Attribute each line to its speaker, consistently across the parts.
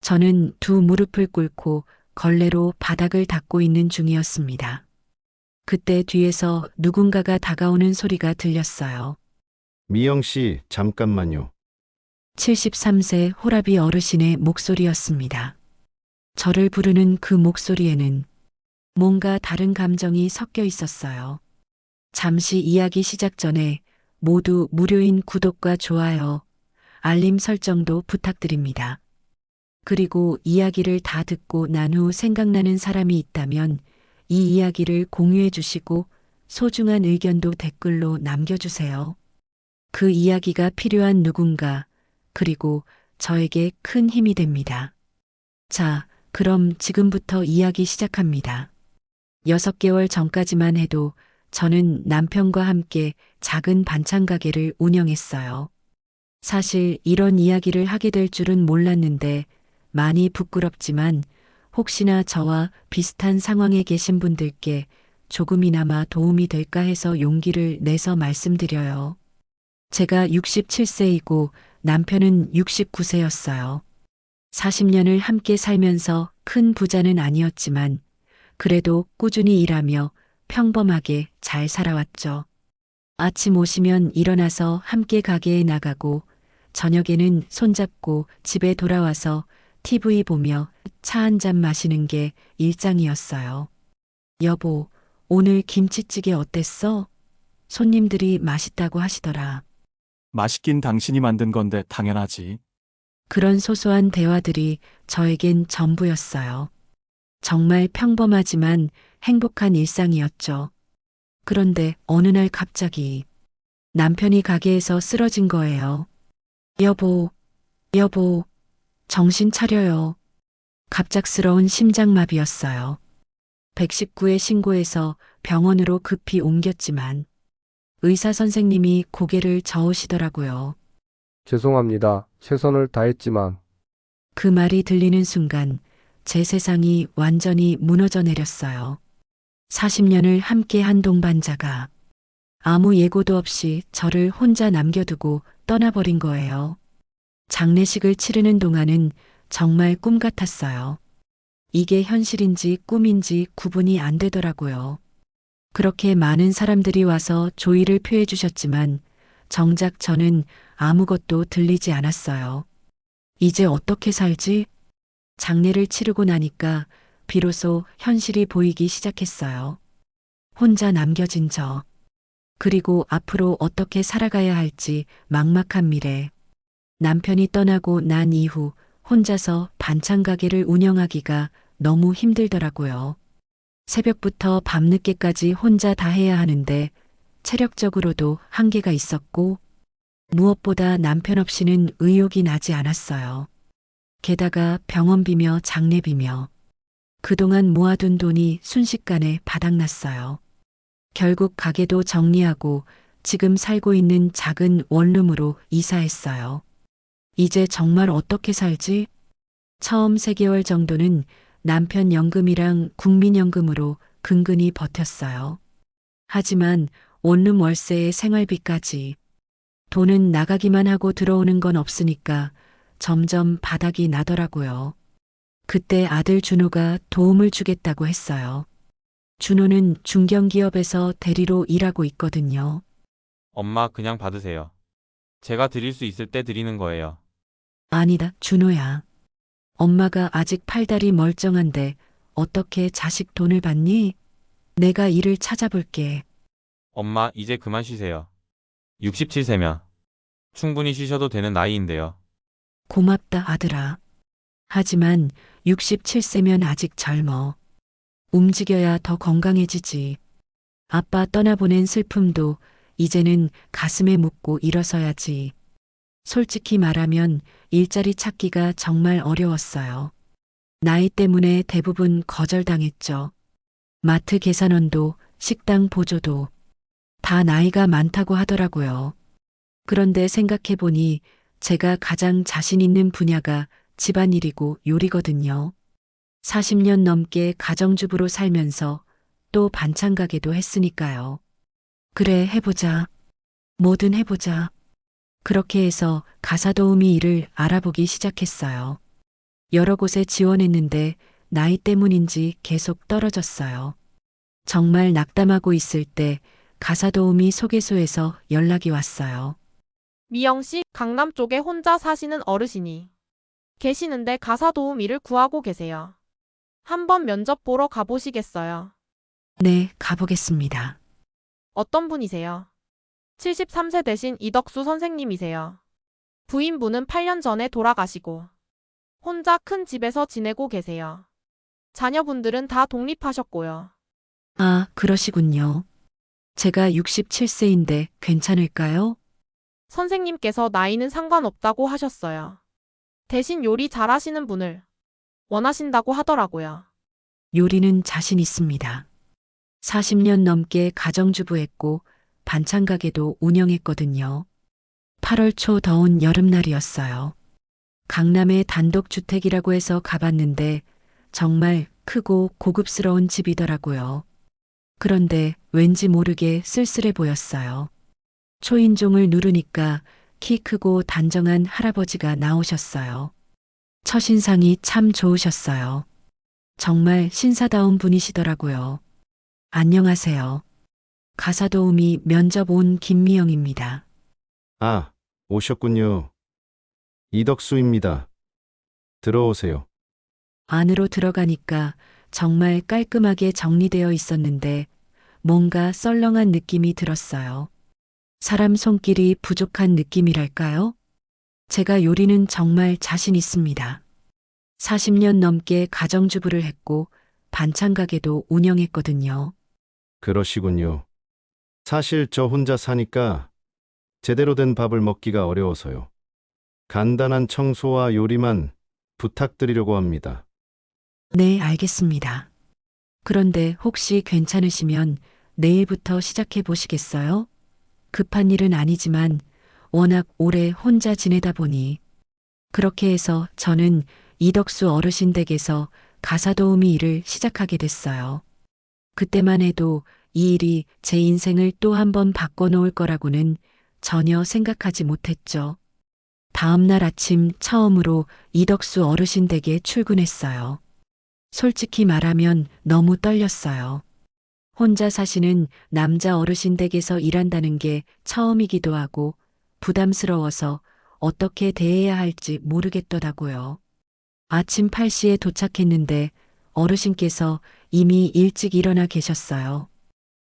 Speaker 1: 저는 두 무릎을 꿇고 걸레로 바닥을 닦고 있는 중이었습니다. 그때 뒤에서 누군가가 다가오는 소리가 들렸어요.
Speaker 2: 미영 씨, 잠깐만요.
Speaker 1: 73세 호라비 어르신의 목소리였습니다. 저를 부르는 그 목소리에는 뭔가 다른 감정이 섞여 있었어요. 잠시 이야기 시작 전에 모두 무료인 구독과 좋아요, 알림 설정도 부탁드립니다. 그리고 이야기를 다 듣고 난 후 생각나는 사람이 있다면 이 이야기를 공유해 주시고 소중한 의견도 댓글로 남겨주세요. 그 이야기가 필요한 누군가, 그리고 저에게 큰 힘이 됩니다. 자, 그럼 지금부터 이야기 시작합니다. 6개월 전까지만 해도 저는 남편과 함께 작은 반찬 가게를 운영했어요. 사실 이런 이야기를 하게 될 줄은 몰랐는데 많이 부끄럽지만 혹시나 저와 비슷한 상황에 계신 분들께 조금이나마 도움이 될까 해서 용기를 내서 말씀드려요. 제가 67세이고 남편은 69세였어요. 40년을 함께 살면서 큰 부자는 아니었지만 그래도 꾸준히 일하며 평범하게 잘 살아왔죠. 아침 오시면 일어나서 함께 가게에 나가고 저녁에는 손잡고 집에 돌아와서 TV 보며 차 한 잔 마시는 게 일상이었어요. 여보, 오늘 김치찌개 어땠어? 손님들이 맛있다고 하시더라.
Speaker 3: 맛있긴 당신이 만든 건데 당연하지.
Speaker 1: 그런 소소한 대화들이 저에겐 전부였어요. 정말 평범하지만 행복한 일상이었죠. 그런데 어느 날 갑자기 남편이 가게에서 쓰러진 거예요. 여보, 여보, 정신 차려요. 갑작스러운 심장마비였어요. 119에 신고해서 병원으로 급히 옮겼지만 의사 선생님이 고개를 저으시더라고요.
Speaker 4: 죄송합니다. 최선을 다했지만
Speaker 1: 그 말이 들리는 순간 제 세상이 완전히 무너져 내렸어요. 40년을 함께 한 동반자가 아무 예고도 없이 저를 혼자 남겨두고 떠나버린 거예요. 장례식을 치르는 동안은 정말 꿈 같았어요. 이게 현실인지 꿈인지 구분이 안 되더라고요. 그렇게 많은 사람들이 와서 조의를 표해 주셨지만 정작 저는 아무것도 들리지 않았어요. 이제 어떻게 살지? 장례를 치르고 나니까 비로소 현실이 보이기 시작했어요. 혼자 남겨진 저. 그리고 앞으로 어떻게 살아가야 할지 막막한 미래. 남편이 떠나고 난 이후 혼자서 반찬 가게를 운영하기가 너무 힘들더라고요. 새벽부터 밤늦게까지 혼자 다 해야 하는데 체력적으로도 한계가 있었고 무엇보다 남편 없이는 의욕이 나지 않았어요. 게다가 병원비며 장례비며 그동안 모아둔 돈이 순식간에 바닥났어요. 결국 가게도 정리하고 지금 살고 있는 작은 원룸으로 이사했어요. 이제 정말 어떻게 살지? 처음 3개월 정도는 남편 연금이랑 국민연금으로 근근히 버텼어요. 하지만 원룸 월세에 생활비까지 돈은 나가기만 하고 들어오는 건 없으니까 점점 바닥이 나더라고요. 그때 아들 준호가 도움을 주겠다고 했어요. 준호는 중견기업에서 대리로 일하고 있거든요.
Speaker 5: 엄마 그냥 받으세요. 제가 드릴 수 있을 때 드리는 거예요.
Speaker 1: 아니다, 준호야. 엄마가 아직 팔다리 멀쩡한데 어떻게 자식 돈을 받니? 내가 일을 찾아볼게.
Speaker 5: 엄마 이제 그만 쉬세요. 67세면 충분히 쉬셔도 되는 나이인데요.
Speaker 1: 고맙다, 아들아. 하지만 67세면 아직 젊어. 움직여야 더 건강해지지. 아빠 떠나보낸 슬픔도 이제는 가슴에 묻고 일어서야지. 솔직히 말하면 일자리 찾기가 정말 어려웠어요. 나이 때문에 대부분 거절당했죠. 마트 계산원도 식당 보조도 다 나이가 많다고 하더라고요. 그런데 생각해보니 제가 가장 자신 있는 분야가 집안일이고 요리거든요. 40년 넘게 가정주부로 살면서 또 반찬 가게도 했으니까요. 그래, 해보자. 뭐든 해보자. 그렇게 해서 가사도우미 일을 알아보기 시작했어요. 여러 곳에 지원했는데 나이 때문인지 계속 떨어졌어요. 정말 낙담하고 있을 때 가사도우미 소개소에서 연락이 왔어요.
Speaker 6: 미영 씨, 강남 쪽에 혼자 사시는 어르신이 계시는데 가사 도움 일을 구하고 계세요. 한번 면접 보러 가보시겠어요?
Speaker 1: 네, 가보겠습니다.
Speaker 6: 어떤 분이세요? 73세 되신 이덕수 선생님이세요. 부인분은 8년 전에 돌아가시고 혼자 큰 집에서 지내고 계세요. 자녀분들은 다 독립하셨고요.
Speaker 1: 아, 그러시군요. 제가 67세인데 괜찮을까요?
Speaker 6: 선생님께서 나이는 상관없다고 하셨어요. 대신 요리 잘하시는 분을 원하신다고 하더라고요.
Speaker 1: 요리는 자신 있습니다. 40년 넘게 가정주부했고 반찬 가게도 운영했거든요. 8월 초 더운 여름날이었어요. 강남의 단독주택이라고 해서 가봤는데 정말 크고 고급스러운 집이더라고요. 그런데 왠지 모르게 쓸쓸해 보였어요. 초인종을 누르니까 키 크고 단정한 할아버지가 나오셨어요. 첫인상이 참 좋으셨어요. 정말 신사다운 분이시더라고요. 안녕하세요. 가사도우미 면접 온 김미영입니다.
Speaker 2: 아, 오셨군요. 이덕수입니다. 들어오세요.
Speaker 1: 안으로 들어가니까 정말 깔끔하게 정리되어 있었는데 뭔가 썰렁한 느낌이 들었어요. 사람 손길이 부족한 느낌이랄까요? 제가 요리는 정말 자신 있습니다. 40년 넘게 가정주부를 했고 반찬 가게도 운영했거든요.
Speaker 2: 그러시군요. 사실 저 혼자 사니까 제대로 된 밥을 먹기가 어려워서요. 간단한 청소와 요리만 부탁드리려고 합니다.
Speaker 1: 네, 알겠습니다. 그런데 혹시 괜찮으시면 내일부터 시작해 보시겠어요? 급한 일은 아니지만 워낙 오래 혼자 지내다 보니 그렇게 해서 저는 이덕수 어르신 댁에서 가사도우미 일을 시작하게 됐어요. 그때만 해도 이 일이 제 인생을 또 한 번 바꿔놓을 거라고는 전혀 생각하지 못했죠. 다음 날 아침 처음으로 이덕수 어르신 댁에 출근했어요. 솔직히 말하면 너무 떨렸어요. 혼자 사시는 남자 어르신 댁에서 일한다는 게 처음이기도 하고 부담스러워서 어떻게 대해야 할지 모르겠더라고요. 아침 8시에 도착했는데 어르신께서 이미 일찍 일어나 계셨어요.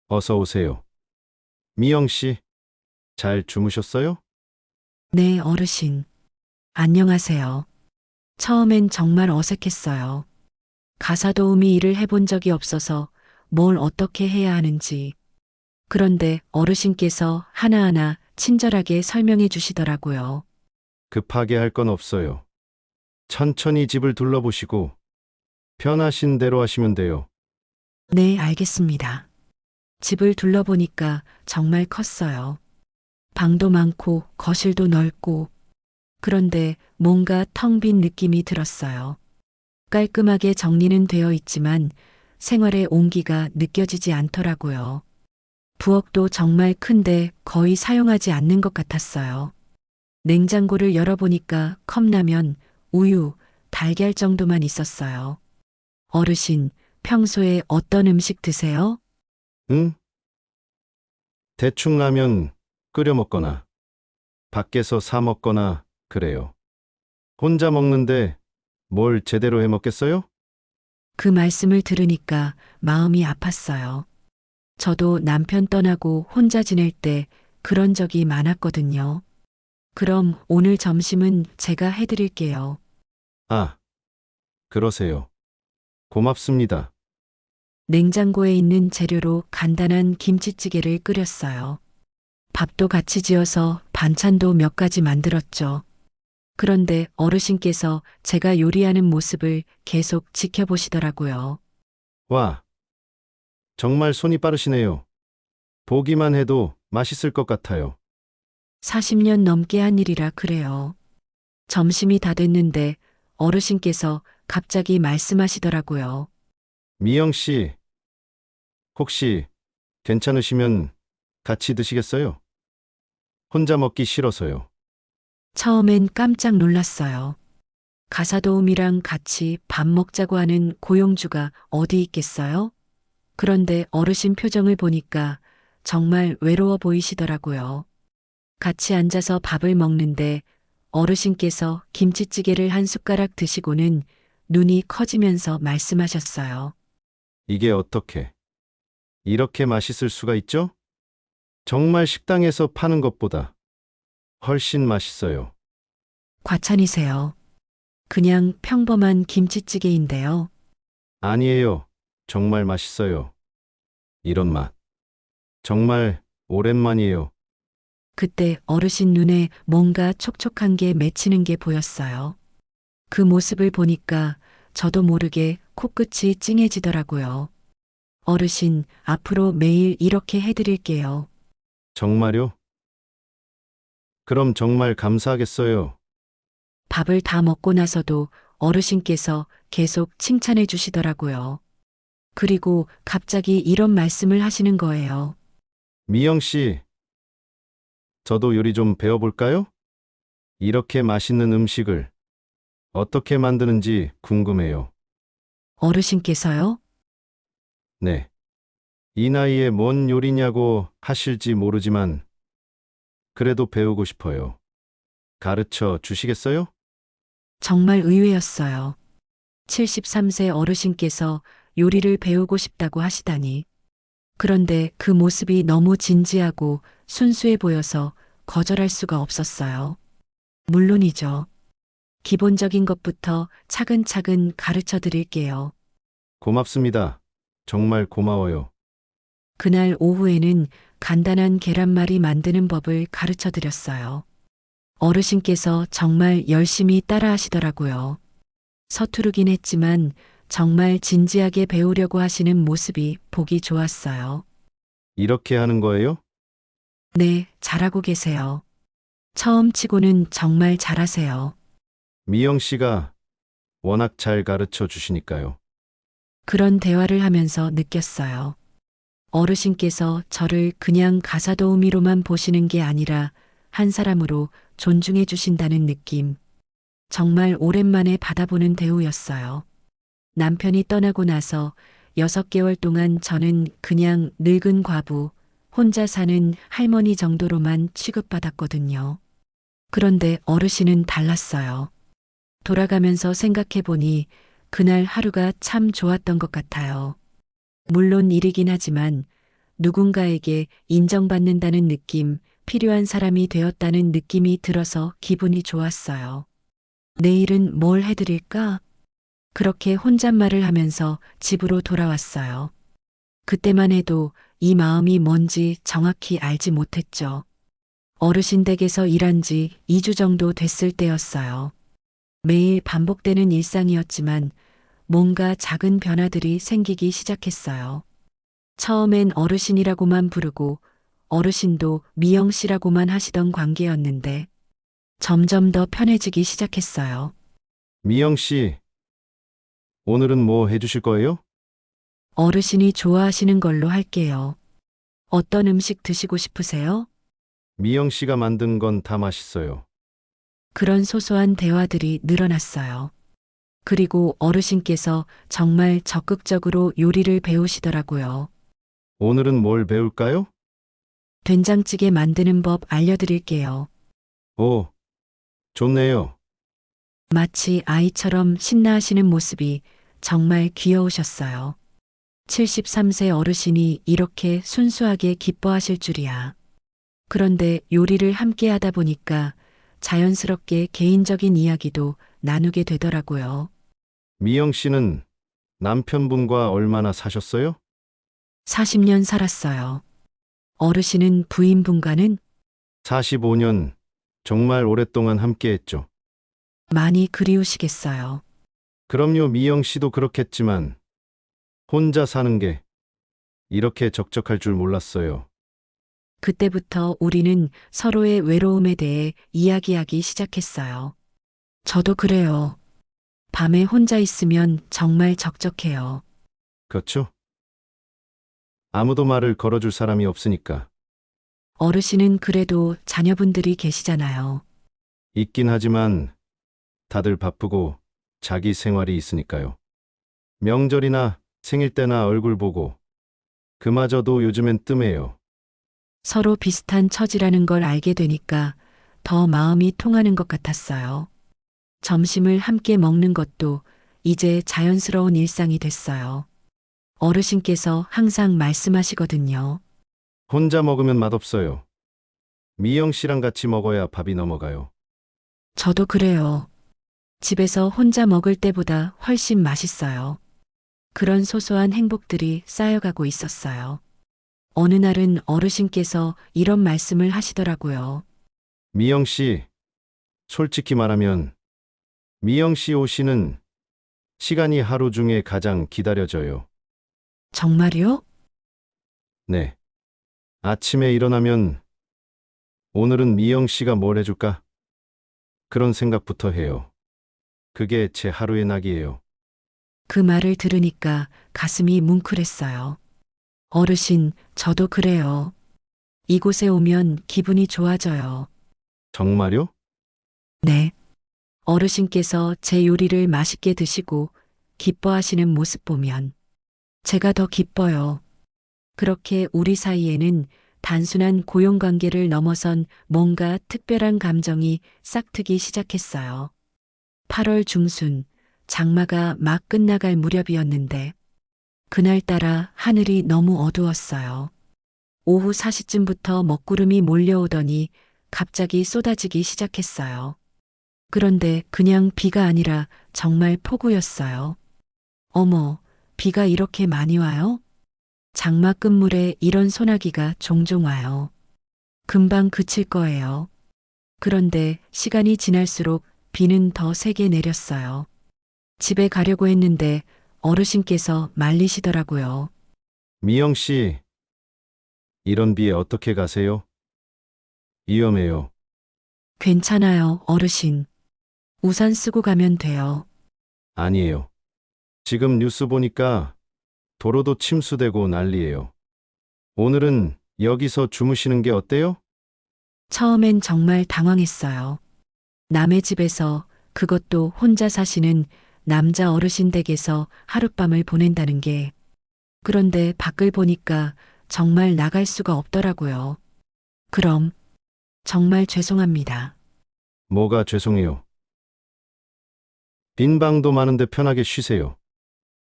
Speaker 2: 어서 오세요. 미영 씨, 잘 주무셨어요?
Speaker 1: 네, 어르신. 안녕하세요. 처음엔 정말 어색했어요. 가사도우미 일을 해본 적이 없어서 뭘 어떻게 해야 하는지. 그런데 어르신께서 하나하나 친절하게 설명해 주시더라고요.
Speaker 2: 급하게 할 건 없어요. 천천히 집을 둘러보시고 편하신 대로 하시면 돼요.
Speaker 1: 네, 알겠습니다. 집을 둘러보니까 정말 컸어요. 방도 많고 거실도 넓고 그런데 뭔가 텅 빈 느낌이 들었어요. 깔끔하게 정리는 되어 있지만 생활의 온기가 느껴지지 않더라고요. 부엌도 정말 큰데 거의 사용하지 않는 것 같았어요. 냉장고를 열어보니까 컵라면, 우유, 달걀 정도만 있었어요. 어르신, 평소에 어떤 음식 드세요?
Speaker 2: 응? 대충 라면 끓여 먹거나 밖에서 사 먹거나 그래요. 혼자 먹는데 뭘 제대로 해 먹겠어요?
Speaker 1: 그 말씀을 들으니까 마음이 아팠어요. 저도 남편 떠나고 혼자 지낼 때 그런 적이 많았거든요. 그럼 오늘 점심은 제가 해드릴게요.
Speaker 2: 아, 그러세요. 고맙습니다.
Speaker 1: 냉장고에 있는 재료로 간단한 김치찌개를 끓였어요. 밥도 같이 지어서 반찬도 몇 가지 만들었죠. 그런데 어르신께서 제가 요리하는 모습을 계속 지켜보시더라고요.
Speaker 2: 와, 정말 손이 빠르시네요. 보기만 해도 맛있을 것 같아요.
Speaker 1: 40년 넘게 한 일이라 그래요. 점심이 다 됐는데 어르신께서 갑자기 말씀하시더라고요.
Speaker 2: 미영 씨, 혹시 괜찮으시면 같이 드시겠어요? 혼자 먹기 싫어서요.
Speaker 1: 처음엔 깜짝 놀랐어요. 가사도우미랑 같이 밥 먹자고 하는 고용주가 어디 있겠어요? 그런데 어르신 표정을 보니까 정말 외로워 보이시더라고요. 같이 앉아서 밥을 먹는데 어르신께서 김치찌개를 한 숟가락 드시고는 눈이 커지면서 말씀하셨어요.
Speaker 2: 이게 어떻게 이렇게 맛있을 수가 있죠? 정말 식당에서 파는 것보다 훨씬 맛있어요.
Speaker 1: 과찬이세요. 그냥 평범한 김치찌개인데요.
Speaker 2: 아니에요. 정말 맛있어요. 이런 맛. 정말 오랜만이에요.
Speaker 1: 그때 어르신 눈에 뭔가 촉촉한 게 맺히는 게 보였어요. 그 모습을 보니까 저도 모르게 코끝이 찡해지더라고요. 어르신, 앞으로 매일 이렇게 해드릴게요.
Speaker 2: 정말요? 그럼 정말 감사하겠어요.
Speaker 1: 밥을 다 먹고 나서도 어르신께서 계속 칭찬해 주시더라고요. 그리고 갑자기 이런 말씀을 하시는 거예요.
Speaker 2: 미영 씨, 저도 요리 좀 배워볼까요? 이렇게 맛있는 음식을 어떻게 만드는지 궁금해요.
Speaker 1: 어르신께서요?
Speaker 2: 네. 이 나이에 뭔 요리냐고 하실지 모르지만 그래도 배우고 싶어요. 가르쳐 주시겠어요?
Speaker 1: 정말 의외였어요. 73세 어르신께서 요리를 배우고 싶다고 하시다니. 그런데 그 모습이 너무 진지하고 순수해 보여서 거절할 수가 없었어요. 물론이죠. 기본적인 것부터 차근차근 가르쳐 드릴게요.
Speaker 2: 고맙습니다. 정말 고마워요.
Speaker 1: 그날 오후에는 간단한 계란말이 만드는 법을 가르쳐 드렸어요. 어르신께서 정말 열심히 따라 하시더라고요. 서투르긴 했지만 정말 진지하게 배우려고 하시는 모습이 보기 좋았어요.
Speaker 2: 이렇게 하는 거예요?
Speaker 1: 네, 잘하고 계세요. 처음 치고는 정말 잘하세요.
Speaker 2: 미영 씨가 워낙 잘 가르쳐 주시니까요.
Speaker 1: 그런 대화를 하면서 느꼈어요. 어르신께서 저를 그냥 가사도우미로만 보시는 게 아니라 한 사람으로 존중해 주신다는 느낌. 정말 오랜만에 받아보는 대우였어요. 남편이 떠나고 나서 6개월 동안 저는 그냥 늙은 과부, 혼자 사는 할머니 정도로만 취급받았거든요. 그런데 어르신은 달랐어요. 돌아가면서 생각해보니 그날 하루가 참 좋았던 것 같아요. 물론 일이긴 하지만 누군가에게 인정받는다는 느낌, 필요한 사람이 되었다는 느낌이 들어서 기분이 좋았어요. 내일은 뭘 해드릴까? 그렇게 혼잣말을 하면서 집으로 돌아왔어요. 그때만 해도 이 마음이 뭔지 정확히 알지 못했죠. 어르신 댁에서 일한 지 2주 정도 됐을 때였어요. 매일 반복되는 일상이었지만 뭔가 작은 변화들이 생기기 시작했어요. 처음엔 어르신이라고만 부르고 어르신도 미영 씨라고만 하시던 관계였는데 점점 더 편해지기 시작했어요.
Speaker 2: 미영 씨, 오늘은 뭐 해주실 거예요?
Speaker 1: 어르신이 좋아하시는 걸로 할게요. 어떤 음식 드시고 싶으세요?
Speaker 2: 미영 씨가 만든 건 다 맛있어요.
Speaker 1: 그런 소소한 대화들이 늘어났어요. 그리고 어르신께서 정말 적극적으로 요리를 배우시더라고요.
Speaker 2: 오늘은 뭘 배울까요?
Speaker 1: 된장찌개 만드는 법 알려드릴게요.
Speaker 2: 오, 좋네요.
Speaker 1: 마치 아이처럼 신나하시는 모습이 정말 귀여우셨어요. 73세 어르신이 이렇게 순수하게 기뻐하실 줄이야. 그런데 요리를 함께 하다 보니까 자연스럽게 개인적인 이야기도 나누게 되더라고요.
Speaker 2: 미영 씨는 남편분과 얼마나 사셨어요?
Speaker 1: 40년 살았어요. 어르신은 부인분과는
Speaker 2: 45년, 정말 오랫동안 함께 했죠.
Speaker 1: 많이 그리우시겠어요.
Speaker 2: 그럼요, 미영 씨도 그렇겠지만 혼자 사는 게 이렇게 적적할 줄 몰랐어요.
Speaker 1: 그때부터 우리는 서로의 외로움에 대해 이야기하기 시작했어요. 저도 그래요. 밤에 혼자 있으면 정말 적적해요.
Speaker 2: 그렇죠? 아무도 말을 걸어줄 사람이 없으니까.
Speaker 1: 어르신은 그래도 자녀분들이 계시잖아요.
Speaker 2: 있긴 하지만 다들 바쁘고 자기 생활이 있으니까요. 명절이나 생일 때나 얼굴 보고 그마저도 요즘엔 뜸해요.
Speaker 1: 서로 비슷한 처지라는 걸 알게 되니까 더 마음이 통하는 것 같았어요. 점심을 함께 먹는 것도 이제 자연스러운 일상이 됐어요. 어르신께서 항상 말씀하시거든요.
Speaker 2: 혼자 먹으면 맛없어요. 미영 씨랑 같이 먹어야 밥이 넘어가요.
Speaker 1: 저도 그래요. 집에서 혼자 먹을 때보다 훨씬 맛있어요. 그런 소소한 행복들이 쌓여가고 있었어요. 어느 날은 어르신께서 이런 말씀을 하시더라고요.
Speaker 2: 미영 씨, 솔직히 말하면 미영 씨 오시는 시간이 하루 중에 가장 기다려져요.
Speaker 1: 정말요?
Speaker 2: 네. 아침에 일어나면 오늘은 미영 씨가 뭘 해줄까? 그런 생각부터 해요. 그게 제 하루의 낙이에요.
Speaker 1: 그 말을 들으니까 가슴이 뭉클했어요. 어르신, 저도 그래요. 이곳에 오면 기분이 좋아져요.
Speaker 2: 정말요?
Speaker 1: 네. 어르신께서 제 요리를 맛있게 드시고 기뻐하시는 모습 보면 제가 더 기뻐요. 그렇게 우리 사이에는 단순한 고용 관계를 넘어선 뭔가 특별한 감정이 싹트기 시작했어요. 8월 중순, 장마가 막 끝나갈 무렵이었는데 그날따라 하늘이 너무 어두웠어요. 오후 4시쯤부터 먹구름이 몰려오더니 갑자기 쏟아지기 시작했어요. 그런데 그냥 비가 아니라 정말 폭우였어요. 어머, 비가 이렇게 많이 와요? 장마 끝물에 이런 소나기가 종종 와요. 금방 그칠 거예요. 그런데 시간이 지날수록 비는 더 세게 내렸어요. 집에 가려고 했는데 어르신께서 말리시더라고요.
Speaker 2: 미영 씨, 이런 비에 어떻게 가세요? 위험해요.
Speaker 1: 괜찮아요, 어르신. 우산 쓰고 가면 돼요.
Speaker 2: 아니에요. 지금 뉴스 보니까 도로도 침수되고 난리예요. 오늘은 여기서 주무시는 게 어때요?
Speaker 1: 처음엔 정말 당황했어요. 남의 집에서, 그것도 혼자 사시는 남자 어르신 댁에서 하룻밤을 보낸다는 게. 그런데 밖을 보니까 정말 나갈 수가 없더라고요. 그럼 정말 죄송합니다.
Speaker 2: 뭐가 죄송해요. 빈 방도 많은데 편하게 쉬세요.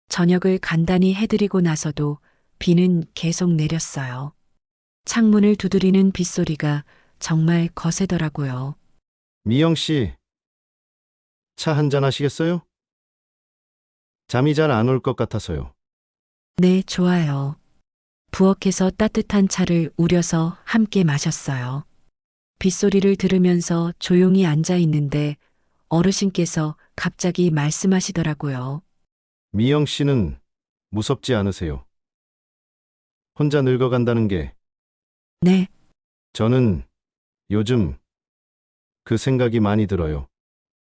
Speaker 1: 저녁을 간단히 해드리고 나서도 비는 계속 내렸어요. 창문을 두드리는 빗소리가 정말 거세더라고요.
Speaker 2: 미영 씨, 차 한잔 하시겠어요? 잠이 잘 안 올 것 같아서요.
Speaker 1: 네, 좋아요. 부엌에서 따뜻한 차를 우려서 함께 마셨어요. 빗소리를 들으면서 조용히 앉아 있는데 어르신께서 갑자기 말씀하시더라고요.
Speaker 2: 미영 씨는 무섭지 않으세요? 혼자 늙어간다는 게
Speaker 1: 네,
Speaker 2: 저는 요즘 그 생각이 많이 들어요.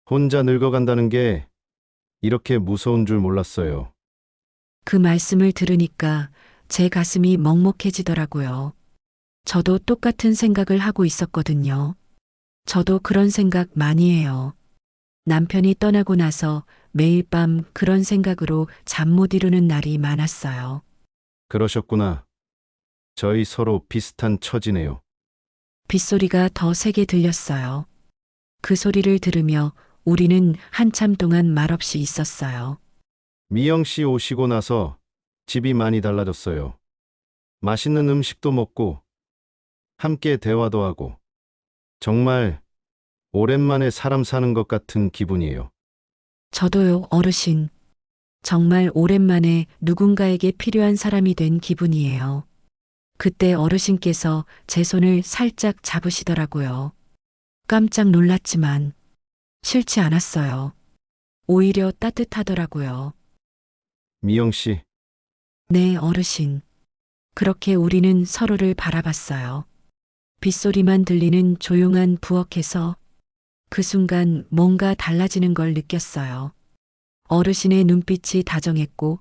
Speaker 2: 혼자 늙어간다는 게 이렇게 무서운 줄 몰랐어요.
Speaker 1: 그 말씀을 들으니까 제 가슴이 먹먹해지더라고요. 저도 똑같은 생각을 하고 있었거든요. 저도 그런 생각 많이 해요. 남편이 떠나고 나서 매일 밤 그런 생각으로 잠 못 이루는 날이 많았어요.
Speaker 2: 그러셨구나. 저희 서로 비슷한 처지네요.
Speaker 1: 빗소리가 더 세게 들렸어요. 그 소리를 들으며 우리는 한참 동안 말없이 있었어요.
Speaker 2: 미영 씨 오시고 나서 집이 많이 달라졌어요. 맛있는 음식도 먹고 함께 대화도 하고 정말 오랜만에 사람 사는 것 같은 기분이에요.
Speaker 1: 저도요, 어르신. 정말 오랜만에 누군가에게 필요한 사람이 된 기분이에요. 그때 어르신께서 제 손을 살짝 잡으시더라고요. 깜짝 놀랐지만 싫지 않았어요. 오히려 따뜻하더라고요.
Speaker 2: 미영 씨,
Speaker 1: 네, 어르신. 그렇게 우리는 서로를 바라봤어요. 빗소리만 들리는 조용한 부엌에서 그 순간 뭔가 달라지는 걸 느꼈어요. 어르신의 눈빛이 다정했고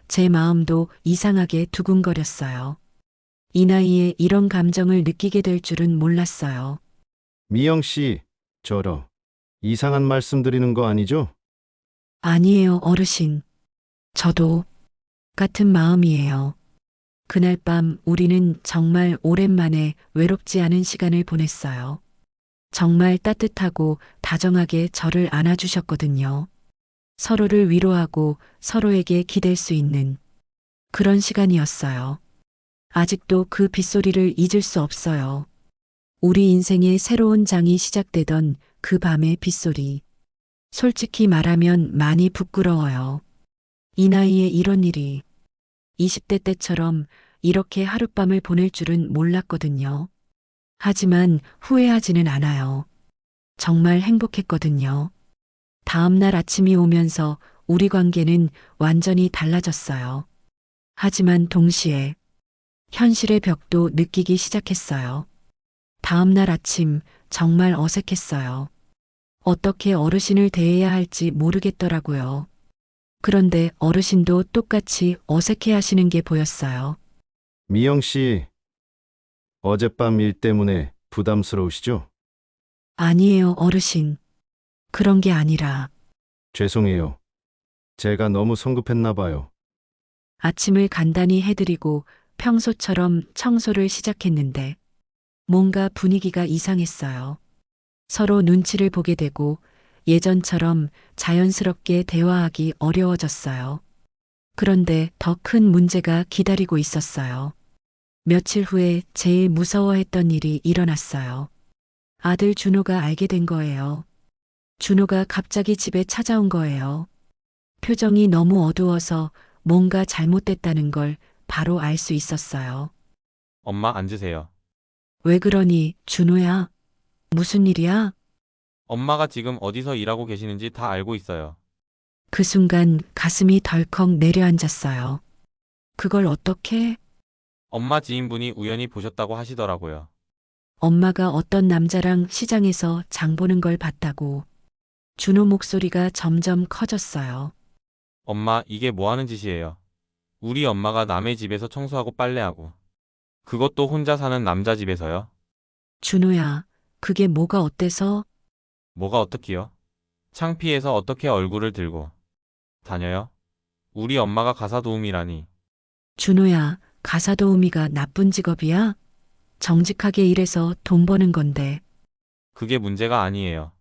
Speaker 1: 제 마음도 이상하게 두근거렸어요. 이 나이에 이런 감정을 느끼게 될 줄은 몰랐어요.
Speaker 2: 미영 씨, 저러. 이상한 말씀 드리는 거 아니죠?
Speaker 1: 아니에요, 어르신. 저도 같은 마음이에요. 그날 밤 우리는 정말 오랜만에 외롭지 않은 시간을 보냈어요. 정말 따뜻하고 다정하게 저를 안아주셨거든요. 서로를 위로하고 서로에게 기댈 수 있는 그런 시간이었어요. 아직도 그 빗소리를 잊을 수 없어요. 우리 인생의 새로운 장이 시작되던 그 밤의 빗소리. 솔직히 말하면 많이 부끄러워요. 이 나이에 이런 일이 20대 때처럼 이렇게 하룻밤을 보낼 줄은 몰랐거든요. 하지만 후회하지는 않아요. 정말 행복했거든요. 다음 날 아침이 오면서 우리 관계는 완전히 달라졌어요. 하지만 동시에 현실의 벽도 느끼기 시작했어요. 다음 날 아침 정말 어색했어요. 어떻게 어르신을 대해야 할지 모르겠더라고요. 그런데 어르신도 똑같이 어색해 하시는 게 보였어요.
Speaker 2: 미영 씨, 어젯밤 일 때문에 부담스러우시죠?
Speaker 1: 아니에요, 어르신. 그런 게 아니라
Speaker 2: 죄송해요. 제가 너무 성급했나 봐요.
Speaker 1: 아침을 간단히 해드리고 평소처럼 청소를 시작했는데 뭔가 분위기가 이상했어요. 서로 눈치를 보게 되고 예전처럼 자연스럽게 대화하기 어려워졌어요. 그런데 더 큰 문제가 기다리고 있었어요. 며칠 후에 제일 무서워했던 일이 일어났어요. 아들 준호가 알게 된 거예요. 준호가 갑자기 집에 찾아온 거예요. 표정이 너무 어두워서 뭔가 잘못됐다는 걸 바로 알 수 있었어요.
Speaker 5: 엄마 앉으세요.
Speaker 1: 왜 그러니, 준호야? 무슨 일이야?
Speaker 5: 엄마가 지금 어디서 일하고 계시는지 다 알고 있어요.
Speaker 1: 그 순간 가슴이 덜컥 내려앉았어요. 그걸 어떻게?
Speaker 5: 엄마 지인분이 우연히 보셨다고 하시더라고요.
Speaker 1: 엄마가 어떤 남자랑 시장에서 장 보는 걸 봤다고. 준호 목소리가 점점 커졌어요.
Speaker 5: 엄마, 이게 뭐 하는 짓이에요? 우리 엄마가 남의 집에서 청소하고 빨래하고. 그것도 혼자 사는 남자 집에서요?
Speaker 1: 준호야, 그게 뭐가 어때서?
Speaker 5: 뭐가 어떻게요? 창피해서 어떻게 얼굴을 들고 다녀요? 우리 엄마가 가사도우미라니.
Speaker 1: 준호야, 가사도우미가 나쁜 직업이야? 정직하게 일해서 돈 버는 건데.
Speaker 5: 그게 문제가 아니에요.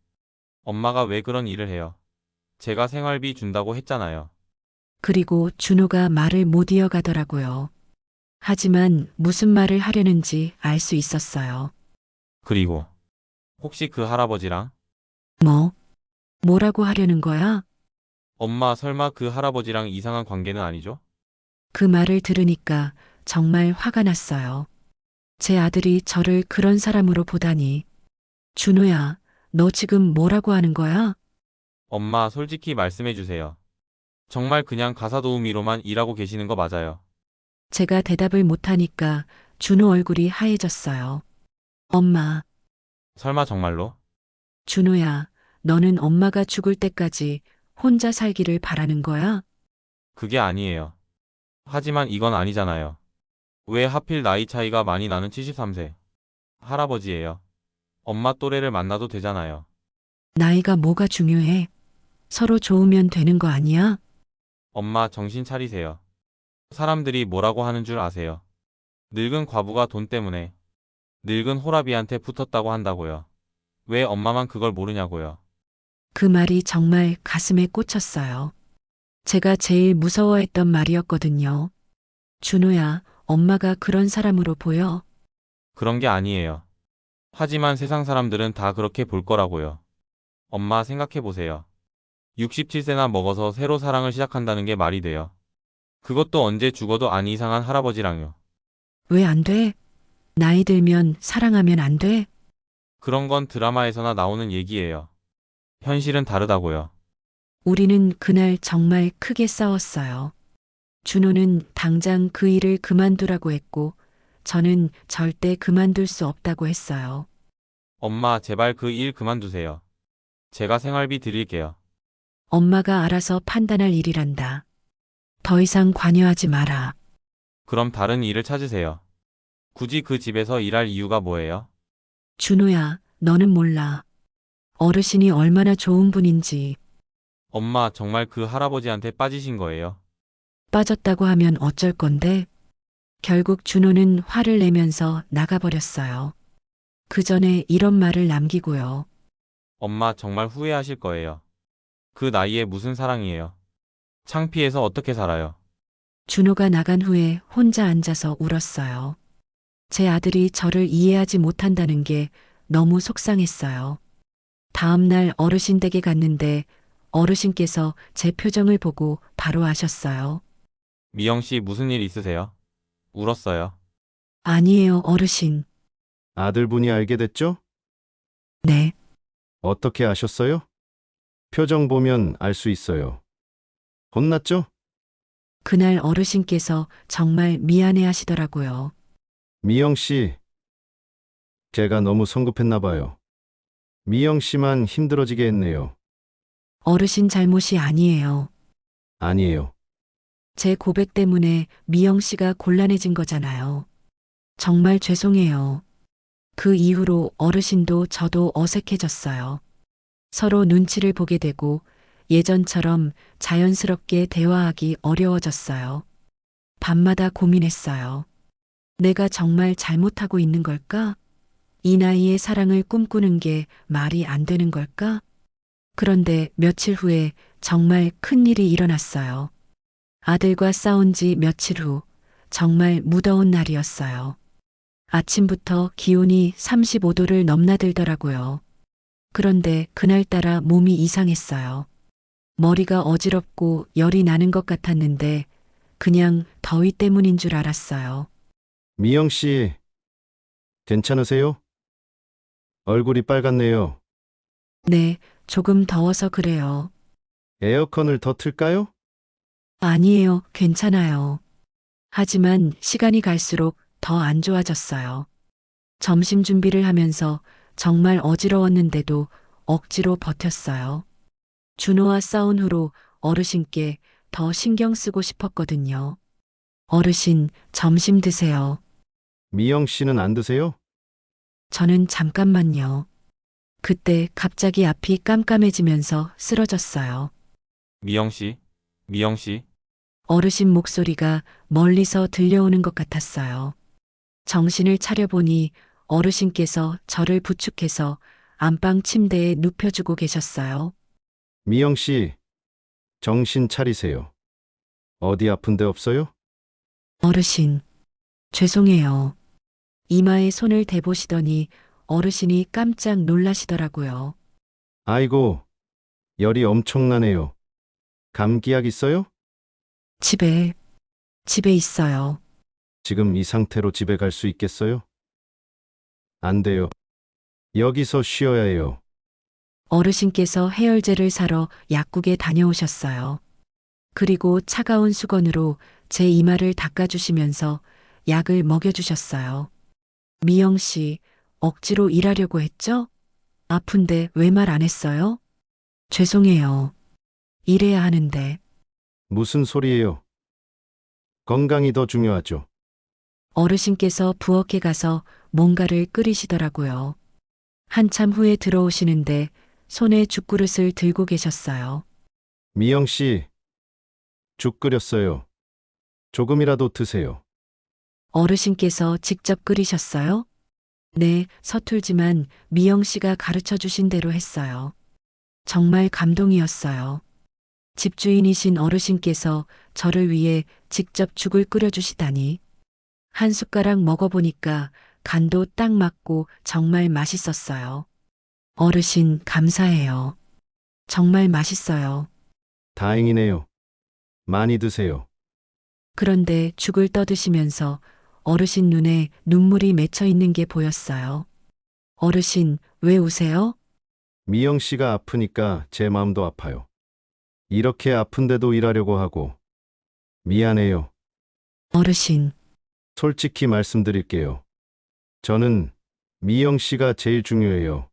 Speaker 5: 엄마가 왜 그런 일을 해요? 제가 생활비 준다고 했잖아요.
Speaker 1: 그리고 준호가 말을 못 이어가더라고요. 하지만 무슨 말을 하려는지 알 수 있었어요.
Speaker 5: 그리고 혹시 그 할아버지랑?
Speaker 1: 뭐? 뭐라고 하려는 거야?
Speaker 5: 엄마 설마 그 할아버지랑 이상한 관계는 아니죠?
Speaker 1: 그 말을 들으니까 정말 화가 났어요. 제 아들이 저를 그런 사람으로 보다니. 준호야, 너 지금 뭐라고 하는 거야?
Speaker 5: 엄마 솔직히 말씀해 주세요. 정말 그냥 가사도우미로만 일하고 계시는 거 맞아요?
Speaker 1: 제가 대답을 못하니까 준호 얼굴이 하얘졌어요. 엄마,
Speaker 5: 설마 정말로?
Speaker 1: 준호야, 너는 엄마가 죽을 때까지 혼자 살기를 바라는 거야?
Speaker 5: 그게 아니에요. 하지만 이건 아니잖아요. 왜 하필 나이 차이가 많이 나는 73세? 할아버지예요. 엄마 또래를 만나도 되잖아요.
Speaker 1: 나이가 뭐가 중요해? 서로 좋으면 되는 거 아니야?
Speaker 5: 엄마 정신 차리세요. 사람들이 뭐라고 하는 줄 아세요? 늙은 과부가 돈 때문에 늙은 호라비한테 붙었다고 한다고요. 왜 엄마만 그걸 모르냐고요.
Speaker 1: 그 말이 정말 가슴에 꽂혔어요. 제가 제일 무서워했던 말이었거든요. 준호야, 엄마가 그런 사람으로 보여?
Speaker 5: 그런 게 아니에요. 하지만 세상 사람들은 다 그렇게 볼 거라고요. 엄마 생각해 보세요. 67세나 먹어서 새로 사랑을 시작한다는 게 말이 돼요. 그것도 언제 죽어도 안 이상한 할아버지랑요.
Speaker 1: 왜 안 돼? 나이 들면 사랑하면 안 돼?
Speaker 5: 그런 건 드라마에서나 나오는 얘기예요. 현실은 다르다고요.
Speaker 1: 우리는 그날 정말 크게 싸웠어요. 준호는 당장 그 일을 그만두라고 했고, 저는 절대 그만둘 수 없다고 했어요.
Speaker 5: 엄마 제발 그 일 그만두세요. 제가 생활비 드릴게요.
Speaker 1: 엄마가 알아서 판단할 일이란다. 더 이상 관여하지 마라.
Speaker 5: 그럼 다른 일을 찾으세요. 굳이 그 집에서 일할 이유가 뭐예요?
Speaker 1: 준호야, 너는 몰라. 어르신이 얼마나 좋은 분인지.
Speaker 5: 엄마 정말 그 할아버지한테 빠지신 거예요?
Speaker 1: 빠졌다고 하면 어쩔 건데. 결국 준호는 화를 내면서 나가버렸어요. 그 전에 이런 말을 남기고요.
Speaker 5: 엄마 정말 후회하실 거예요. 그 나이에 무슨 사랑이에요? 창피해서 어떻게 살아요?
Speaker 1: 준호가 나간 후에 혼자 앉아서 울었어요. 제 아들이 저를 이해하지 못한다는 게 너무 속상했어요. 다음 날 어르신 댁에 갔는데 어르신께서 제 표정을 보고 바로 아셨어요.
Speaker 5: 미영 씨 무슨 일 있으세요? 울었어요.
Speaker 1: 아니에요, 어르신.
Speaker 2: 아들분이 알게 됐죠?
Speaker 1: 네,
Speaker 2: 어떻게 아셨어요? 표정 보면 알 수 있어요. 혼났죠?
Speaker 1: 그날 어르신께서 정말 미안해 하시더라고요.
Speaker 2: 미영 씨, 제가 너무 성급했나 봐요. 미영 씨만 힘들어지게 했네요.
Speaker 1: 어르신 잘못이 아니에요.
Speaker 2: 아니에요.
Speaker 1: 제 고백 때문에 미영 씨가 곤란해진 거잖아요. 정말 죄송해요. 그 이후로 어르신도 저도 어색해졌어요. 서로 눈치를 보게 되고 예전처럼 자연스럽게 대화하기 어려워졌어요. 밤마다 고민했어요. 내가 정말 잘못하고 있는 걸까? 이 나이에 사랑을 꿈꾸는 게 말이 안 되는 걸까? 그런데 며칠 후에 정말 큰일이 일어났어요. 아들과 싸운 지 며칠 후 정말 무더운 날이었어요. 아침부터 기온이 35도를 넘나들더라고요. 그런데 그날따라 몸이 이상했어요. 머리가 어지럽고 열이 나는 것 같았는데 그냥 더위 때문인 줄 알았어요.
Speaker 2: 미영 씨, 괜찮으세요? 얼굴이 빨갛네요.
Speaker 1: 네, 조금 더워서 그래요.
Speaker 2: 에어컨을 더 틀까요?
Speaker 1: 아니에요, 괜찮아요. 하지만 시간이 갈수록 더 안 좋아졌어요. 점심 준비를 하면서 정말 어지러웠는데도 억지로 버텼어요. 준호와 싸운 후로 어르신께 더 신경 쓰고 싶었거든요. 어르신, 점심 드세요.
Speaker 2: 미영 씨는 안 드세요?
Speaker 1: 저는 잠깐만요. 그때 갑자기 앞이 깜깜해지면서 쓰러졌어요.
Speaker 5: 미영 씨? 미영 씨?
Speaker 1: 어르신 목소리가 멀리서 들려오는 것 같았어요. 정신을 차려보니 어르신께서 저를 부축해서 안방 침대에 눕혀주고 계셨어요.
Speaker 2: 미영 씨, 정신 차리세요. 어디 아픈 데 없어요?
Speaker 1: 어르신, 죄송해요. 이마에 손을 대보시더니 어르신이 깜짝 놀라시더라고요.
Speaker 2: 아이고, 열이 엄청나네요. 감기약 있어요?
Speaker 1: 집에 있어요.
Speaker 2: 지금 이 상태로 집에 갈 수 있겠어요? 안 돼요. 여기서 쉬어야 해요.
Speaker 1: 어르신께서 해열제를 사러 약국에 다녀오셨어요. 그리고 차가운 수건으로 제 이마를 닦아주시면서 약을 먹여주셨어요. 미영 씨, 억지로 일하려고 했죠? 아픈데 왜 말 안 했어요? 죄송해요. 일해야 하는데.
Speaker 2: 무슨 소리예요? 건강이 더 중요하죠.
Speaker 1: 어르신께서 부엌에 가서 뭔가를 끓이시더라고요. 한참 후에 들어오시는데 손에 죽그릇을 들고 계셨어요.
Speaker 2: 미영 씨, 죽 끓였어요. 조금이라도 드세요.
Speaker 1: 어르신께서 직접 끓이셨어요? 네, 서툴지만 미영 씨가 가르쳐 주신 대로 했어요. 정말 감동이었어요. 집주인이신 어르신께서 저를 위해 직접 죽을 끓여주시다니. 한 숟가락 먹어보니까 간도 딱 맞고 정말 맛있었어요. 어르신, 감사해요. 정말 맛있어요.
Speaker 2: 다행이네요. 많이 드세요.
Speaker 1: 그런데 죽을 떠드시면서 어르신 눈에 눈물이 맺혀 있는 게 보였어요. 어르신, 왜 우세요?
Speaker 2: 미영 씨가 아프니까 제 마음도 아파요. 이렇게 아픈데도 일하려고 하고. 미안해요.
Speaker 1: 어르신,
Speaker 2: 솔직히 말씀드릴게요. 저는 미영 씨가 제일 중요해요.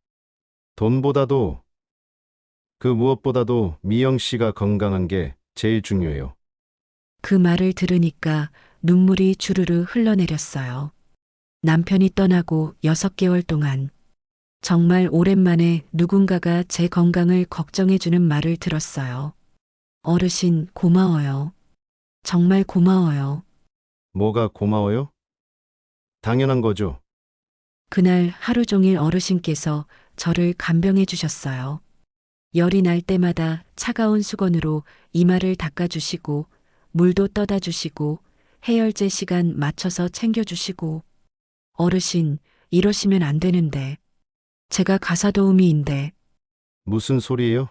Speaker 2: 돈보다도, 그 무엇보다도 미영 씨가 건강한 게 제일 중요해요.
Speaker 1: 그 말을 들으니까 눈물이 주르르 흘러내렸어요. 남편이 떠나고 6개월 동안 정말 오랜만에 누군가가 제 건강을 걱정해주는 말을 들었어요. 어르신, 고마워요. 정말 고마워요.
Speaker 2: 뭐가 고마워요? 당연한 거죠.
Speaker 1: 그날 하루 종일 어르신께서 저를 간병해 주셨어요. 열이 날 때마다 차가운 수건으로 이마를 닦아주시고, 물도 떠다 주시고, 해열제 시간 맞춰서 챙겨주시고, 어르신, 이러시면 안 되는데. 제가 가사도우미인데,
Speaker 2: 무슨 소리예요?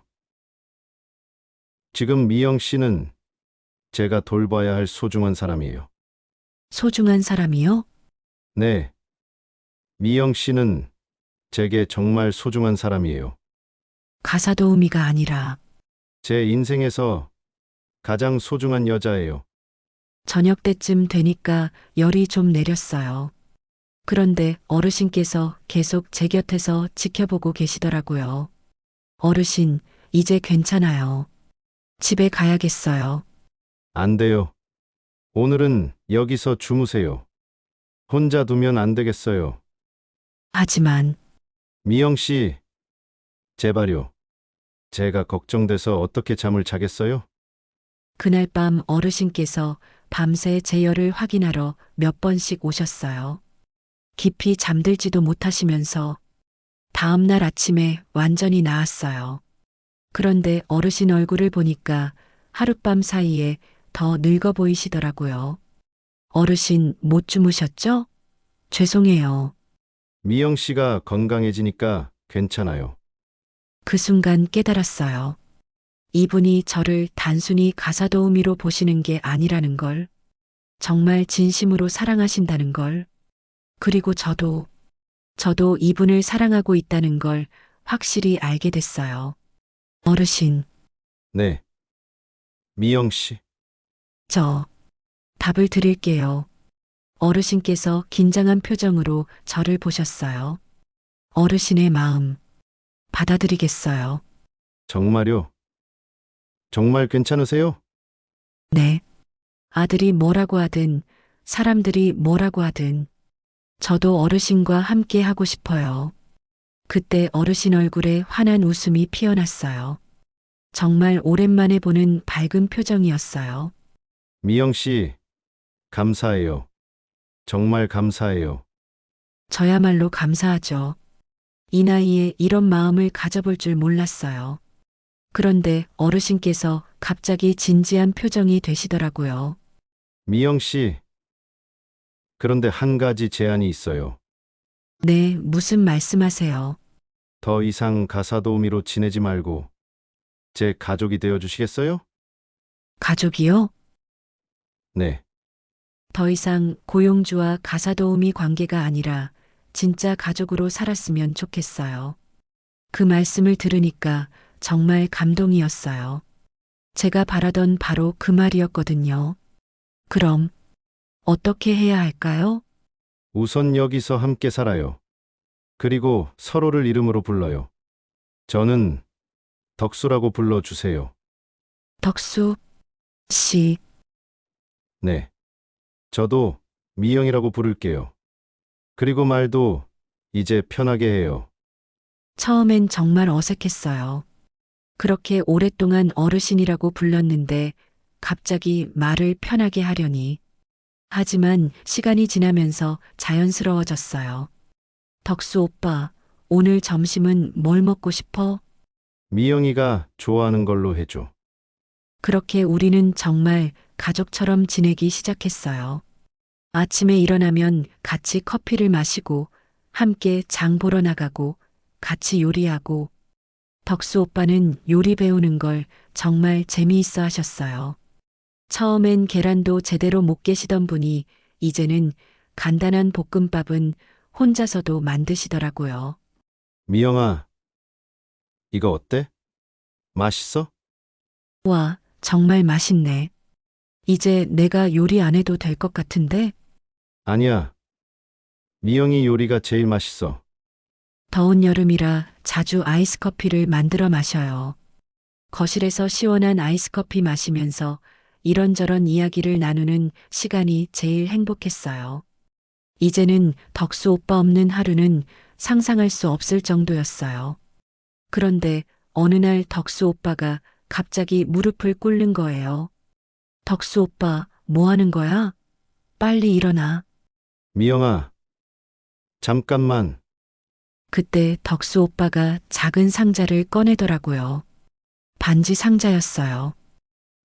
Speaker 2: 지금 미영 씨는 제가 돌봐야 할 소중한 사람이에요.
Speaker 1: 소중한 사람이요?
Speaker 2: 네. 미영 씨는 제게 정말 소중한 사람이에요.
Speaker 1: 가사도우미가 아니라,
Speaker 2: 제 인생에서 가장 소중한 여자예요.
Speaker 1: 저녁 때쯤 되니까 열이 좀 내렸어요. 그런데 어르신께서 계속 제 곁에서 지켜보고 계시더라고요. 어르신, 이제 괜찮아요. 집에 가야겠어요.
Speaker 2: 안 돼요. 오늘은 여기서 주무세요. 혼자 두면 안 되겠어요.
Speaker 1: 하지만
Speaker 2: 미영 씨, 제발요. 제가 걱정돼서 어떻게 잠을 자겠어요?
Speaker 1: 그날 밤 어르신께서 밤새 제 열을 확인하러 몇 번씩 오셨어요. 깊이 잠들지도 못하시면서 다음 날 아침에 완전히 나았어요. 그런데 어르신 얼굴을 보니까 하룻밤 사이에 더 늙어 보이시더라고요. 어르신 못 주무셨죠? 죄송해요.
Speaker 2: 미영 씨가 건강해지니까 괜찮아요.
Speaker 1: 그 순간 깨달았어요. 이분이 저를 단순히 가사도우미로 보시는 게 아니라는 걸, 정말 진심으로 사랑하신다는 걸, 그리고 저도 이분을 사랑하고 있다는 걸 확실히 알게 됐어요. 어르신,
Speaker 2: 네. 미영 씨,
Speaker 1: 저 답을 드릴게요. 어르신께서 긴장한 표정으로 저를 보셨어요. 어르신의 마음 받아들이겠어요.
Speaker 2: 정말요? 정말 괜찮으세요?
Speaker 1: 네. 아들이 뭐라고 하든, 사람들이 뭐라고 하든, 저도 어르신과 함께 하고 싶어요. 그때 어르신 얼굴에 환한 웃음이 피어났어요. 정말 오랜만에 보는 밝은 표정이었어요.
Speaker 2: 미영 씨, 감사해요. 정말 감사해요.
Speaker 1: 저야말로 감사하죠. 이 나이에 이런 마음을 가져볼 줄 몰랐어요. 그런데 어르신께서 갑자기 진지한 표정이 되시더라고요.
Speaker 2: 미영 씨, 그런데 한 가지 제안이 있어요.
Speaker 1: 네, 무슨 말씀하세요?
Speaker 2: 더 이상 가사도우미로 지내지 말고 제 가족이 되어 주시겠어요?
Speaker 1: 가족이요?
Speaker 2: 네.
Speaker 1: 더 이상 고용주와 가사도우미 관계가 아니라 진짜 가족으로 살았으면 좋겠어요. 그 말씀을 들으니까 정말 감동이었어요. 제가 바라던 바로 그 말이었거든요. 그럼 어떻게 해야 할까요?
Speaker 2: 우선 여기서 함께 살아요. 그리고 서로를 이름으로 불러요. 저는 덕수라고 불러주세요.
Speaker 1: 덕수 씨,
Speaker 2: 네. 저도 미영이라고 부를게요. 그리고 말도 이제 편하게 해요.
Speaker 1: 처음엔 정말 어색했어요. 그렇게 오랫동안 어르신이라고 불렀는데 갑자기 말을 편하게 하려니. 하지만 시간이 지나면서 자연스러워졌어요. 덕수 오빠, 오늘 점심은 뭘 먹고 싶어?
Speaker 2: 미영이가 좋아하는 걸로 해줘.
Speaker 1: 그렇게 우리는 정말 가족처럼 지내기 시작했어요. 아침에 일어나면 같이 커피를 마시고, 함께 장 보러 나가고, 같이 요리하고, 덕수 오빠는 요리 배우는 걸 정말 재미있어 하셨어요. 처음엔 계란도 제대로 못 깨시던 분이 이제는 간단한 볶음밥은 혼자서도 만드시더라고요.
Speaker 2: 미영아, 이거 어때? 맛있어?
Speaker 1: 와, 정말 맛있네. 이제 내가 요리 안 해도 될 것 같은데?
Speaker 2: 아니야. 미영이 요리가 제일 맛있어.
Speaker 1: 더운 여름이라 자주 아이스 커피를 만들어 마셔요. 거실에서 시원한 아이스 커피 마시면서 이런저런 이야기를 나누는 시간이 제일 행복했어요. 이제는 덕수 오빠 없는 하루는 상상할 수 없을 정도였어요. 그런데 어느 날 덕수 오빠가 갑자기 무릎을 꿇는 거예요. 덕수 오빠, 뭐 하는 거야? 빨리 일어나.
Speaker 2: 미영아, 잠깐만.
Speaker 1: 그때 덕수 오빠가 작은 상자를 꺼내더라고요. 반지 상자였어요.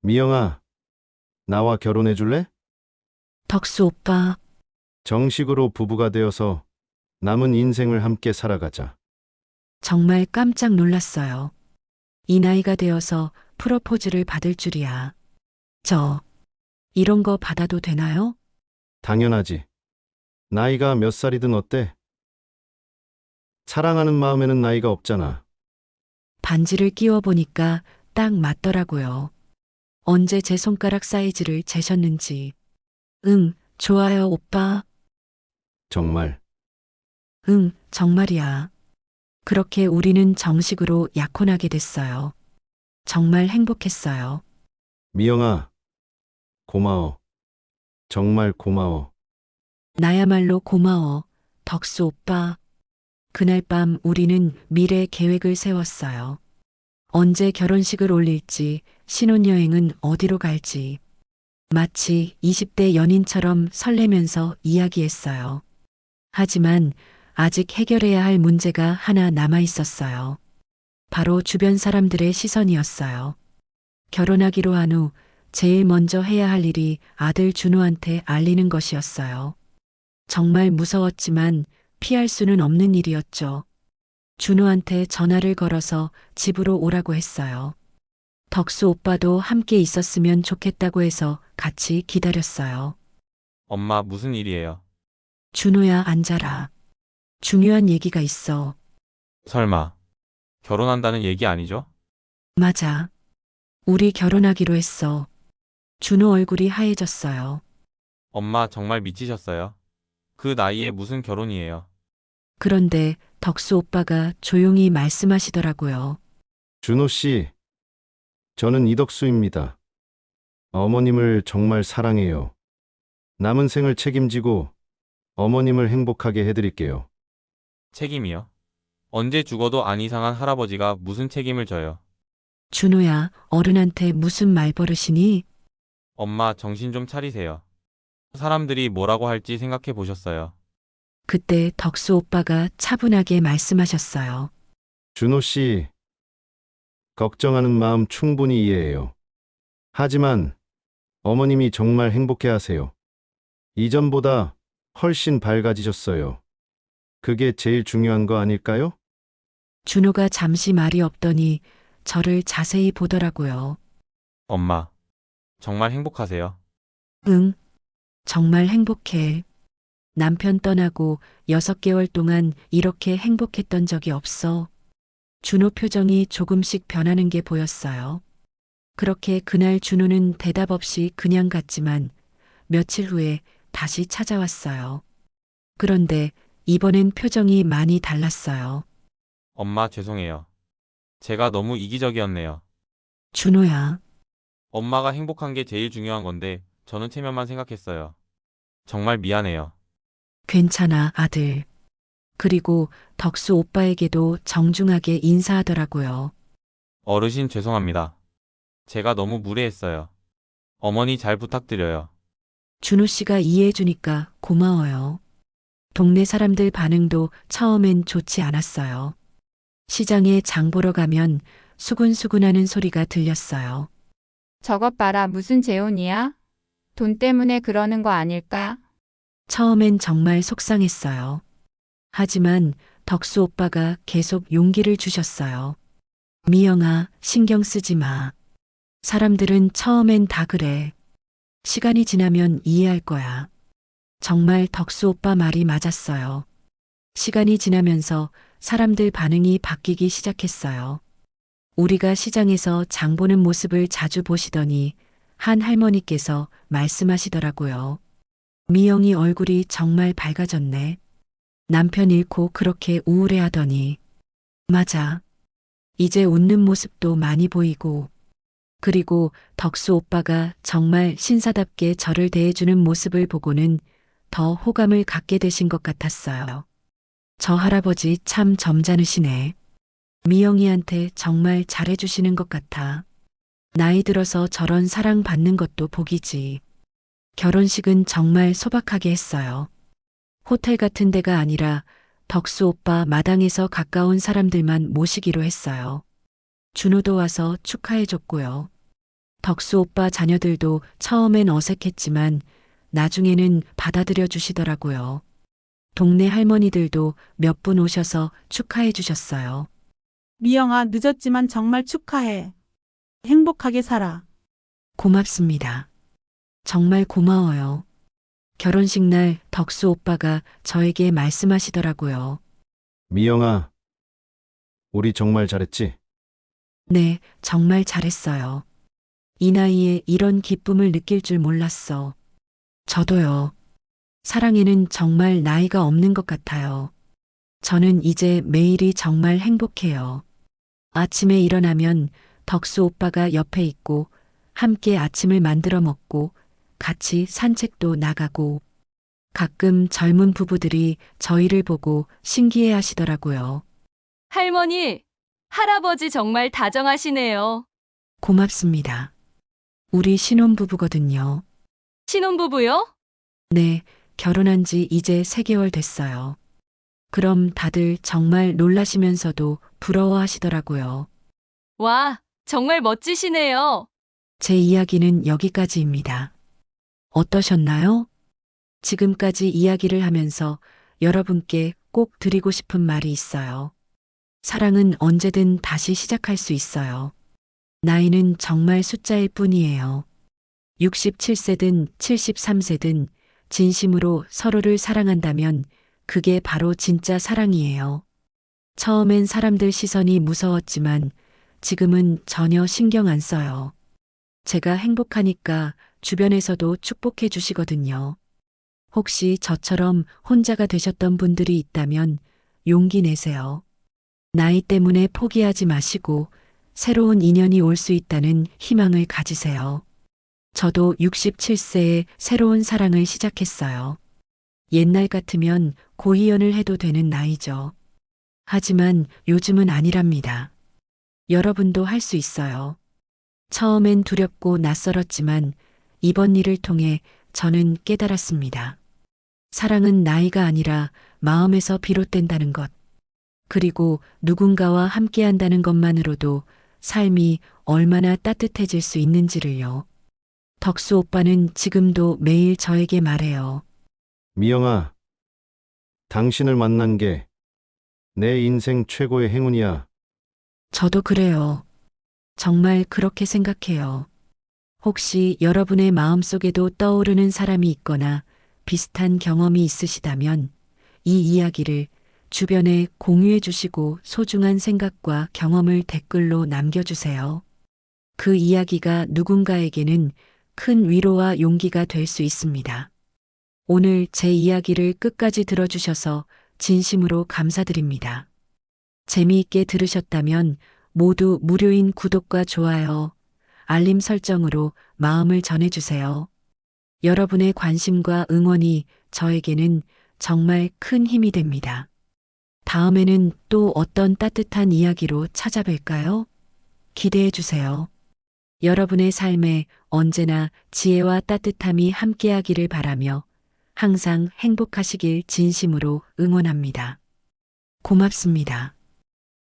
Speaker 2: 미영아, 나와 결혼해 줄래?
Speaker 1: 덕수 오빠,
Speaker 2: 정식으로 부부가 되어서 남은 인생을 함께 살아가자.
Speaker 1: 정말 깜짝 놀랐어요. 이 나이가 되어서 프로포즈를 받을 줄이야. 이런 거 받아도 되나요?
Speaker 2: 당연하지. 나이가 몇 살이든 어때? 사랑하는 마음에는 나이가 없잖아.
Speaker 1: 반지를 끼워 보니까 딱 맞더라고요. 언제 제 손가락 사이즈를 재셨는지. 응, 좋아요, 오빠.
Speaker 2: 정말.
Speaker 1: 응, 정말이야. 그렇게 우리는 정식으로 약혼하게 됐어요. 정말 행복했어요.
Speaker 2: 미영아, 고마워. 정말 고마워.
Speaker 1: 나야말로 고마워, 덕수 오빠. 그날 밤 우리는 미래 계획을 세웠어요. 언제 결혼식을 올릴지, 신혼여행은 어디로 갈지. 마치 20대 연인처럼 설레면서 이야기했어요. 하지만 아직 해결해야 할 문제가 하나 남아 있었어요. 바로 주변 사람들의 시선이었어요. 결혼하기로 한 후 제일 먼저 해야 할 일이 아들 준호한테 알리는 것이었어요. 정말 무서웠지만 피할 수는 없는 일이었죠. 준호한테 전화를 걸어서 집으로 오라고 했어요. 덕수 오빠도 함께 있었으면 좋겠다고 해서 같이 기다렸어요.
Speaker 5: 엄마, 무슨 일이에요?
Speaker 1: 준호야, 앉아라. 중요한 얘기가 있어.
Speaker 5: 설마, 결혼한다는 얘기 아니죠?
Speaker 1: 맞아. 우리 결혼하기로 했어. 준호 얼굴이 하얘졌어요.
Speaker 5: 엄마, 정말 미치셨어요? 그 나이에 무슨 결혼이에요?
Speaker 1: 그런데 덕수 오빠가 조용히 말씀하시더라고요.
Speaker 2: 준호 씨, 저는 이덕수입니다. 어머님을 정말 사랑해요. 남은 생을 책임지고 어머님을 행복하게 해드릴게요.
Speaker 5: 책임이요? 언제 죽어도 안 이상한 할아버지가 무슨 책임을 져요?
Speaker 1: 준호야, 어른한테 무슨 말버릇이니?
Speaker 5: 엄마, 정신 좀 차리세요. 사람들이 뭐라고 할지 생각해 보셨어요?
Speaker 1: 그때 덕수 오빠가 차분하게 말씀하셨어요.
Speaker 2: 준호 씨, 걱정하는 마음 충분히 이해해요. 하지만 어머님이 정말 행복해 하세요. 이전보다 훨씬 밝아지셨어요. 그게 제일 중요한 거 아닐까요?
Speaker 1: 준호가 잠시 말이 없더니 저를 자세히 보더라고요.
Speaker 5: 엄마, 정말 행복하세요?
Speaker 1: 응, 정말 행복해. 남편 떠나고 6개월 동안 이렇게 행복했던 적이 없어. 준호 표정이 조금씩 변하는 게 보였어요. 그렇게 그날 준호는 대답 없이 그냥 갔지만 며칠 후에 다시 찾아왔어요. 그런데 이번엔 표정이 많이 달랐어요.
Speaker 5: 엄마, 죄송해요. 제가 너무 이기적이었네요.
Speaker 1: 준호야,
Speaker 5: 엄마가 행복한 게 제일 중요한 건데 저는 체면만 생각했어요. 정말 미안해요.
Speaker 1: 괜찮아, 아들. 그리고 덕수 오빠에게도 정중하게 인사하더라고요.
Speaker 5: 어르신, 죄송합니다. 제가 너무 무례했어요. 어머니 잘 부탁드려요.
Speaker 1: 준호 씨가 이해해주니까 고마워요. 동네 사람들 반응도 처음엔 좋지 않았어요. 시장에 장 보러 가면 수근수근하는 소리가 들렸어요.
Speaker 7: 저것 봐라, 무슨 재혼이야? 돈 때문에 그러는 거 아닐까?
Speaker 1: 처음엔 정말 속상했어요. 하지만 덕수 오빠가 계속 용기를 주셨어요. 미영아, 신경 쓰지 마. 사람들은 처음엔 다 그래. 시간이 지나면 이해할 거야. 정말 덕수 오빠 말이 맞았어요. 시간이 지나면서 사람들 반응이 바뀌기 시작했어요. 우리가 시장에서 장 보는 모습을 자주 보시더니 한 할머니께서 말씀하시더라고요. 미영이 얼굴이 정말 밝아졌네. 남편 잃고 그렇게 우울해하더니. 맞아. 이제 웃는 모습도 많이 보이고. 그리고 덕수 오빠가 정말 신사답게 저를 대해주는 모습을 보고는 더 호감을 갖게 되신 것 같았어요. 저 할아버지 참 점잖으시네. 미영이한테 정말 잘해주시는 것 같아. 나이 들어서 저런 사랑 받는 것도 복이지. 결혼식은 정말 소박하게 했어요. 호텔 같은 데가 아니라 덕수 오빠 마당에서 가까운 사람들만 모시기로 했어요. 준호도 와서 축하해줬고요. 덕수 오빠 자녀들도 처음엔 어색했지만 나중에는 받아들여 주시더라고요. 동네 할머니들도 몇 분 오셔서 축하해 주셨어요.
Speaker 8: 미영아, 늦었지만 정말 축하해. 행복하게 살아.
Speaker 1: 고맙습니다. 정말 고마워요. 결혼식 날 덕수 오빠가 저에게 말씀하시더라고요.
Speaker 2: 미영아, 우리 정말 잘했지?
Speaker 1: 네, 정말 잘했어요. 이 나이에 이런 기쁨을 느낄 줄 몰랐어. 저도요. 사랑에는 정말 나이가 없는 것 같아요. 저는 이제 매일이 정말 행복해요. 아침에 일어나면 덕수 오빠가 옆에 있고 함께 아침을 만들어 먹고 같이 산책도 나가고 가끔 젊은 부부들이 저희를 보고 신기해 하시더라고요.
Speaker 9: 할머니, 할아버지 정말 다정하시네요.
Speaker 1: 고맙습니다. 우리 신혼부부거든요.
Speaker 9: 신혼부부요?
Speaker 1: 네, 결혼한 지 이제 3개월 됐어요. 그럼 다들 정말 놀라시면서도 부러워하시더라고요.
Speaker 9: 와, 정말 멋지시네요.
Speaker 1: 제 이야기는 여기까지입니다. 어떠셨나요? 지금까지 이야기를 하면서 여러분께 꼭 드리고 싶은 말이 있어요. 사랑은 언제든 다시 시작할 수 있어요. 나이는 정말 숫자일 뿐이에요. 67세든 73세든 진심으로 서로를 사랑한다면 그게 바로 진짜 사랑이에요. 처음엔 사람들 시선이 무서웠지만 지금은 전혀 신경 안 써요. 제가 행복하니까 주변에서도 축복해 주시거든요. 혹시 저처럼 혼자가 되셨던 분들이 있다면 용기 내세요. 나이 때문에 포기하지 마시고 새로운 인연이 올 수 있다는 희망을 가지세요. 저도 67세에 새로운 사랑을 시작했어요. 옛날 같으면 고이연을 해도 되는 나이죠. 하지만 요즘은 아니랍니다. 여러분도 할 수 있어요. 처음엔 두렵고 낯설었지만 이번 일을 통해 저는 깨달았습니다. 사랑은 나이가 아니라 마음에서 비롯된다는 것. 그리고 누군가와 함께한다는 것만으로도 삶이 얼마나 따뜻해질 수 있는지를요. 덕수 오빠는 지금도 매일 저에게 말해요.
Speaker 2: 미영아, 당신을 만난 게 내 인생 최고의 행운이야.
Speaker 1: 저도 그래요. 정말 그렇게 생각해요. 혹시 여러분의 마음속에도 떠오르는 사람이 있거나 비슷한 경험이 있으시다면 이 이야기를 주변에 공유해 주시고 소중한 생각과 경험을 댓글로 남겨주세요. 그 이야기가 누군가에게는 큰 위로와 용기가 될 수 있습니다. 오늘 제 이야기를 끝까지 들어주셔서 진심으로 감사드립니다. 재미있게 들으셨다면 모두 무료인 구독과 좋아요, 알림 설정으로 마음을 전해주세요. 여러분의 관심과 응원이 저에게는 정말 큰 힘이 됩니다. 다음에는 또 어떤 따뜻한 이야기로 찾아뵐까요? 기대해 주세요. 여러분의 삶에 언제나 지혜와 따뜻함이 함께하기를 바라며 항상 행복하시길 진심으로 응원합니다. 고맙습니다.